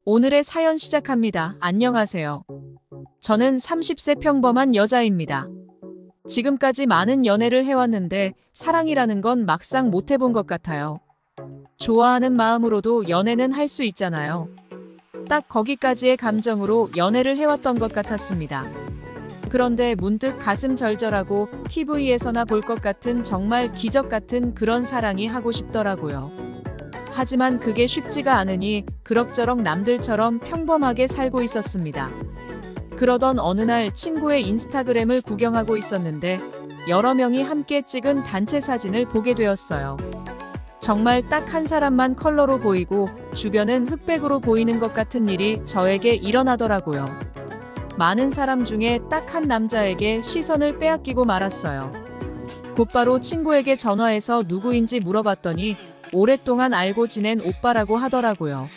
오늘의 사연 시작합니다. 안녕하세요. 저는 30세 평범한 여자입니다. 지금까지 많은 연애를 해왔는데 사랑이라는 건 막상 못 해본 것 같아요. 좋아하는 마음으로도 연애는 할 수 있잖아요. 딱 거기까지의 감정으로 연애를 해왔던 것 같았습니다. 그런데 문득 가슴 절절하고 TV에서나 볼 것 같은 정말 기적 같은 그런 사랑이 하고 싶더라고요. 하지만 그게 쉽지가 않으니 그럭저럭 남들처럼 평범하게 살고 있었습니다. 그러던 어느 날 친구의 인스타그램을 구경하고 있었는데 여러 명이 함께 찍은 단체 사진을 보게 되었어요. 정말 딱 한 사람만 컬러로 보이고 주변은 흑백으로 보이는 것 같은 일이 저에게 일어나더라고요. 많은 사람 중에 딱 한 남자에게 시선을 빼앗기고 말았어요. 곧바로 친구에게 전화해서 누구인지 물어봤더니 오랫동안 알고 지낸 오빠라고 하더라고요.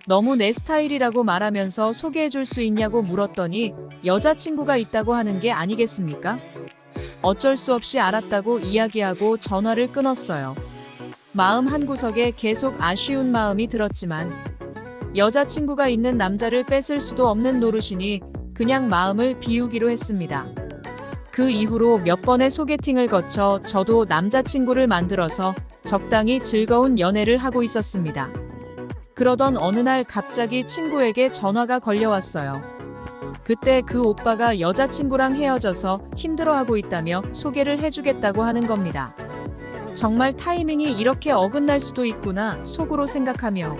너무 내 스타일이라고 말하면서 소개해줄 수 있냐고 물었더니 여자친구가 있다고 하는 게 아니겠습니까? 어쩔 수 없이 알았다고 이야기하고 전화를 끊었어요. 마음 한구석에 계속 아쉬운 마음이 들었지만 여자친구가 있는 남자를 뺏을 수도 없는 노릇이니 그냥 마음을 비우기로 했습니다. 그 이후로 몇 번의 소개팅을 거쳐 저도 남자친구를 만들어서 적당히 즐거운 연애를 하고 있었습니다. 그러던 어느 날 갑자기 친구에게 전화가 걸려왔어요. 그때 그 오빠가 여자친구랑 헤어져서 힘들어하고 있다며 소개를 해주겠다고 하는 겁니다. 정말 타이밍이 이렇게 어긋날 수도 있구나 속으로 생각하며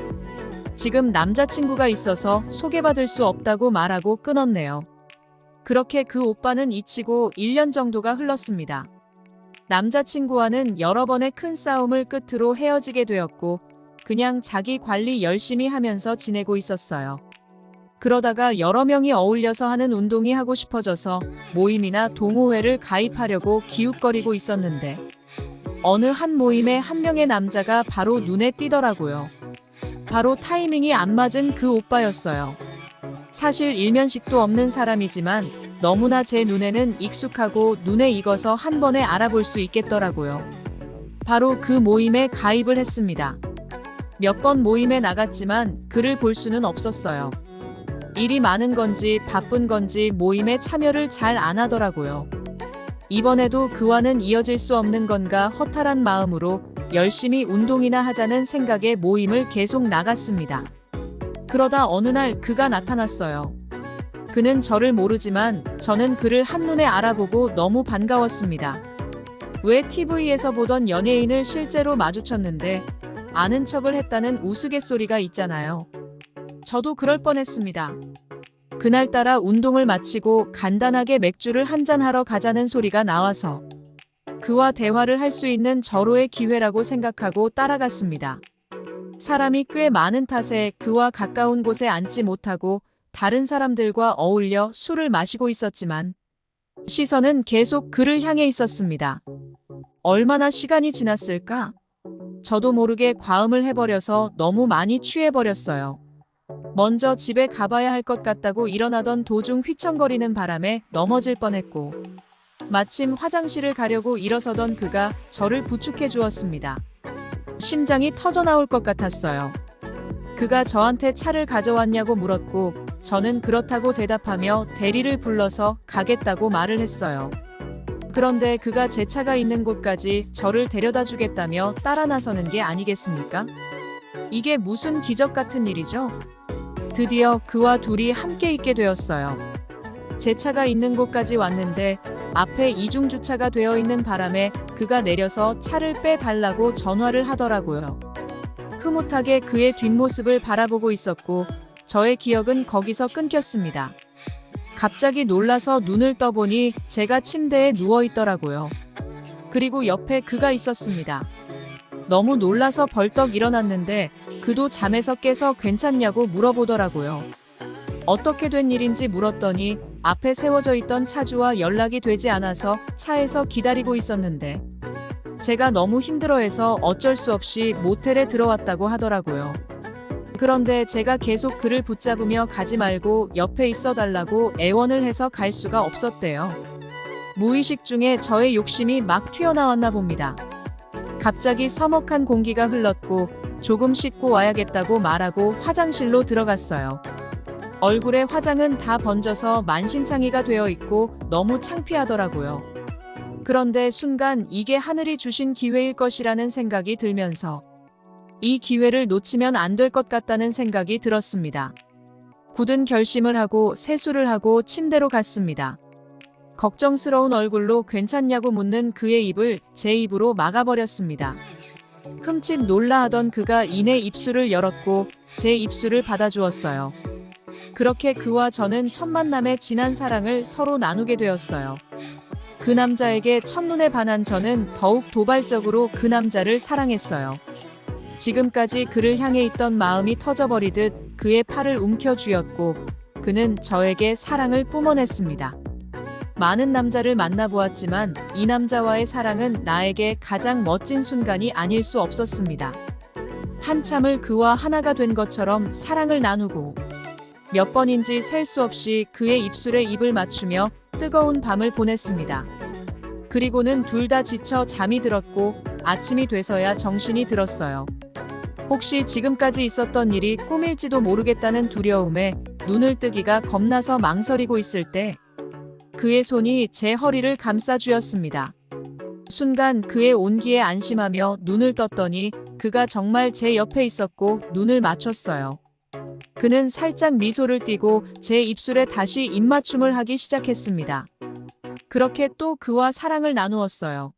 지금 남자친구가 있어서 소개받을 수 없다고 말하고 끊었네요. 그렇게 그 오빠는 잊히고 1년 정도가 흘렀습니다. 남자친구와는 여러 번의 큰 싸움을 끝으로 헤어지게 되었고 그냥 자기 관리 열심히 하면서 지내고 있었어요. 그러다가 여러 명이 어울려서 하는 운동이 하고 싶어져서 모임이나 동호회를 가입하려고 기웃거리고 있었는데 어느 한 모임에 한 명의 남자가 바로 눈에 띄더라고요. 바로 타이밍이 안 맞은 그 오빠였어요. 사실 일면식도 없는 사람이지만 너무나 제 눈에는 익숙하고 눈에 익어서 한 번에 알아볼 수 있겠더라고요. 바로 그 모임에 가입을 했습니다. 몇 번 모임에 나갔지만 그를 볼 수는 없었어요. 일이 많은 건지 바쁜 건지 모임에 참여를 잘 안 하더라고요. 이번에도 그와는 이어질 수 없는 건가 허탈한 마음으로 열심히 운동이나 하자는 생각에 모임을 계속 나갔습니다. 그러다 어느 날 그가 나타났어요. 그는 저를 모르지만 저는 그를 한눈에 알아보고 너무 반가웠습니다. 왜 TV에서 보던 연예인을 실제로 마주쳤는데 아는 척을 했다는 우스갯소리가 있잖아요. 저도 그럴 뻔했습니다. 그날따라 운동을 마치고 간단하게 맥주를 한잔하러 가자는 소리가 나와서 그와 대화를 할 수 있는 절호의 기회라고 생각하고 따라갔습니다. 사람이 꽤 많은 탓에 그와 가까운 곳에 앉지 못하고 다른 사람들과 어울려 술을 마시고 있었지만 시선은 계속 그를 향해 있었습니다. 얼마나 시간이 지났을까? 저도 모르게 과음을 해버려서 너무 많이 취해버렸어요. 먼저 집에 가봐야 할 것 같다고 일어나던 도중 휘청거리는 바람에 넘어질 뻔했고 마침 화장실을 가려고 일어서던 그가 저를 부축해 주었습니다. 심장이 터져 나올 것 같았어요. 그가 저한테 차를 가져왔냐고 물었고 저는 그렇다고 대답하며 대리를 불러서 가겠다고 말을 했어요. 그런데 그가 제 차가 있는 곳까지 저를 데려다 주겠다며 따라 나서는 게 아니겠습니까? 이게 무슨 기적 같은 일이죠? 드디어 그와 둘이 함께 있게 되었어요. 제 차가 있는 곳까지 왔는데 앞에 이중주차가 되어 있는 바람에 그가 내려서 차를 빼달라고 전화를 하더라고요. 흐뭇하게 그의 뒷모습을 바라보고 있었고 저의 기억은 거기서 끊겼습니다. 갑자기 놀라서 눈을 떠보니 제가 침대에 누워 있더라고요. 그리고 옆에 그가 있었습니다. 너무 놀라서 벌떡 일어났는데 그도 잠에서 깨서 괜찮냐고 물어보더라고요. 어떻게 된 일인지 물었더니 앞에 세워져 있던 차주와 연락이 되지 않아서 차에서 기다리고 있었는데 제가 너무 힘들어해서 어쩔 수 없이 모텔에 들어왔다고 하더라고요. 그런데 제가 계속 그를 붙잡으며 가지 말고 옆에 있어 달라고 애원을 해서 갈 수가 없었대요. 무의식 중에 저의 욕심이 막 튀어나왔나 봅니다. 갑자기 서먹한 공기가 흘렀고 조금 씻고 와야겠다고 말하고 화장실로 들어갔어요. 얼굴에 화장은 다 번져서 만신창이가 되어 있고 너무 창피하더라고요. 그런데 순간 이게 하늘이 주신 기회일 것이라는 생각이 들면서 이 기회를 놓치면 안 될 것 같다는 생각이 들었습니다. 굳은 결심을 하고 세수를 하고 침대로 갔습니다. 걱정스러운 얼굴로 괜찮냐고 묻는 그의 입을 제 입으로 막아버렸습니다. 흠칫 놀라하던 그가 이내 입술을 열었고 제 입술을 받아주었어요. 그렇게 그와 저는 첫 만남에 진한 사랑을 서로 나누게 되었어요. 그 남자에게 첫눈에 반한 저는 더욱 도발적으로 그 남자를 사랑했어요. 지금까지 그를 향해 있던 마음이 터져버리듯 그의 팔을 움켜쥐었고 그는 저에게 사랑을 뿜어냈습니다. 많은 남자를 만나보았지만 이 남자와의 사랑은 나에게 가장 멋진 순간이 아닐 수 없었습니다. 한참을 그와 하나가 된 것처럼 사랑을 나누고 몇 번인지 셀 수 없이 그의 입술에 입을 맞추며 뜨거운 밤을 보냈습니다. 그리고는 둘 다 지쳐 잠이 들었고 아침이 돼서야 정신이 들었어요. 혹시 지금까지 있었던 일이 꿈일지도 모르겠다는 두려움에 눈을 뜨기가 겁나서 망설이고 있을 때 그의 손이 제 허리를 감싸주었습니다. 순간 그의 온기에 안심하며 눈을 떴더니 그가 정말 제 옆에 있었고 눈을 맞췄어요. 그는 살짝 미소를 띠고 제 입술에 다시 입맞춤을 하기 시작했습니다. 그렇게 또 그와 사랑을 나누었어요.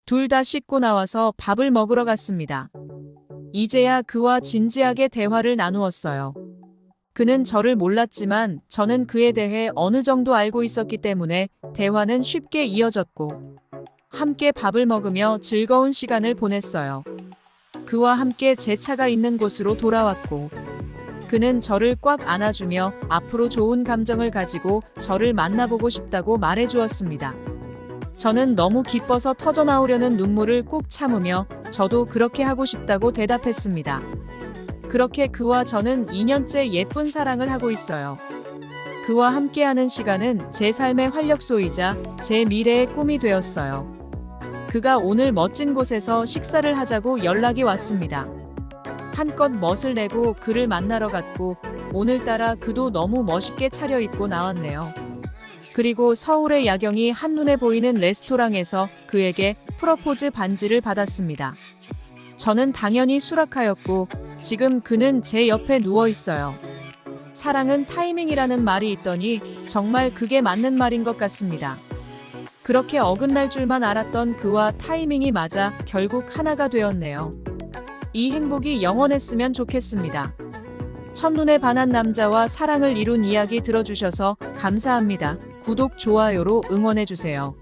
둘 다 씻고 나와서 밥을 먹으러 갔습니다. 이제야 그와 진지하게 대화를 나누었어요. 그는 저를 몰랐지만 저는 그에 대해 어느 정도 알고 있었기 때문에 대화는 쉽게 이어졌고 함께 밥을 먹으며 즐거운 시간을 보냈어요. 그와 함께 제 차가 있는 곳으로 돌아왔고 그는 저를 꽉 안아주며 앞으로 좋은 감정을 가지고 저를 만나보고 싶다고 말해주었습니다. 저는 너무 기뻐서 터져나오려는 눈물을 꾹 참으며 저도 그렇게 하고 싶다고 대답했습니다. 그렇게 그와 저는 2년째 예쁜 사랑을 하고 있어요. 그와 함께하는 시간은 제 삶의 활력소이자 제 미래의 꿈이 되었어요. 그가 오늘 멋진 곳에서 식사를 하자고 연락이 왔습니다. 한껏 멋을 내고 그를 만나러 갔고 오늘따라 그도 너무 멋있게 차려입고 나왔네요. 그리고 서울의 야경이 한눈에 보이는 레스토랑에서 그에게 프러포즈 반지를 받았습니다. 저는 당연히 수락하였고 지금 그는 제 옆에 누워 있어요. 사랑은 타이밍이라는 말이 있더니 정말 그게 맞는 말인 것 같습니다. 그렇게 어긋날 줄만 알았던 그와 타이밍이 맞아 결국 하나가 되었네요. 이 행복이 영원했으면 좋겠습니다. 첫눈에 반한 남자와 사랑을 이룬 이야기 들어주셔서 감사합니다. 구독, 좋아요로 응원해주세요.